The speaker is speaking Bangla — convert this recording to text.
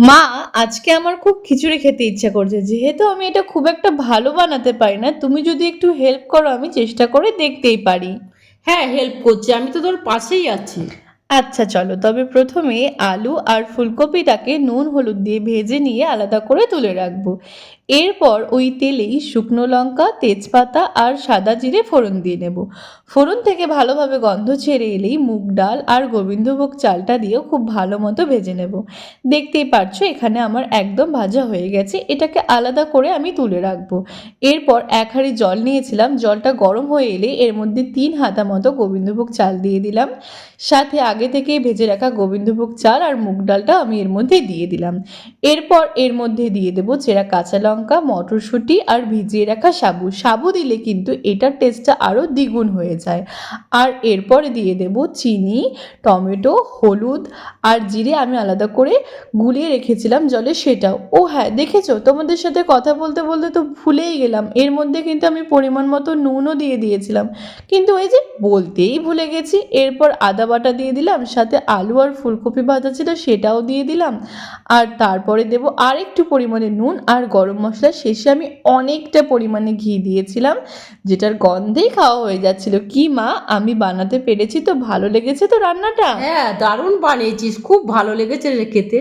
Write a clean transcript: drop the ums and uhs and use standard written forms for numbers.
মা, আজকে আমার খুব খিচুড়ি খেতে ইচ্ছা করছে। যেহেতু আমি এটা খুব একটা ভালো বানাতে পারি না, তুমি যদি একটু হেল্প করো আমি চেষ্টা করে দেখতেই পারি। হ্যাঁ, হেল্প করছি, আমি তো তোর পাশেই আছি। আচ্ছা চলো, তবে প্রথমে আলু আর ফুলকপিটাকে নুন হলুদ দিয়ে ভেজে নিয়ে আলাদা করে তুলে রাখবো। এরপর ওই তেলেই শুকনো লঙ্কা, তেজপাতা আর সাদা জিরে ফোড়ন দিয়ে নেব। ফোড়ন থেকে ভালোভাবে গন্ধ ছেড়ে এলেই মুগ ডাল আর গোবিন্দভোগ চালটা দিয়েও খুব ভালো মতো ভেজে নেব। দেখতেই পারছো এখানে আমার একদম ভাজা হয়ে গেছে, এটাকে আলাদা করে আমি তুলে রাখবো। এরপর এক হাঁড়ি জল নিয়েছিলাম, জলটা গরম হয়ে এলে এর মধ্যে 3 হাতা মতো গোবিন্দভোগ চাল দিয়ে দিলাম। সাথে আগে থেকেই ভেজে রাখা গোবিন্দভোগ চাল আর মুগ ডালটা আমি এর মধ্যে দিয়ে দিলাম। এরপর এর মধ্যে দিয়ে দেবো চেরা কাঁচা লঙ্কা, মটরশুঁটি আর ভিজিয়ে রাখা সাবু। সাবু দিলে কিন্তু এটার টেস্টটা আরও দ্বিগুণ হয়ে যায়। আর এরপরে দিয়ে দেব চিনি, টমেটো, হলুদ আর জিরে আমি আলাদা করে গুলিয়ে রেখেছিলাম জলে, সেটাও। ও হ্যাঁ, দেখেছো তোমাদের সাথে কথা বলতে বলতে তো ভুলেই গেলাম, এর মধ্যে কিন্তু আমি পরিমাণ মতো নুনও দিয়ে দিয়েছিলাম, কিন্তু ওই যে বলতেই ভুলে গেছি। এরপর আদা বাটা দিয়ে দিলাম, সাথে আলু আর ফুলকপি ভাজা ছিল সেটাও দিয়ে দিলাম। আর তারপরে দেব আর একটু পরিমাণে নুন আর গরম মশলা। শেষে আমি অনেকটা পরিমাণে ঘি দিয়েছিলাম, যেটার গন্ধেই খাওয়া হয়ে যাচ্ছিল। কি মা, আমি বানাতে পেরেছি তো? ভালো লেগেছে তো রান্নাটা? হ্যাঁ, দারুণ বানিয়েছিস, খুব ভালো লেগেছে রে খেতে।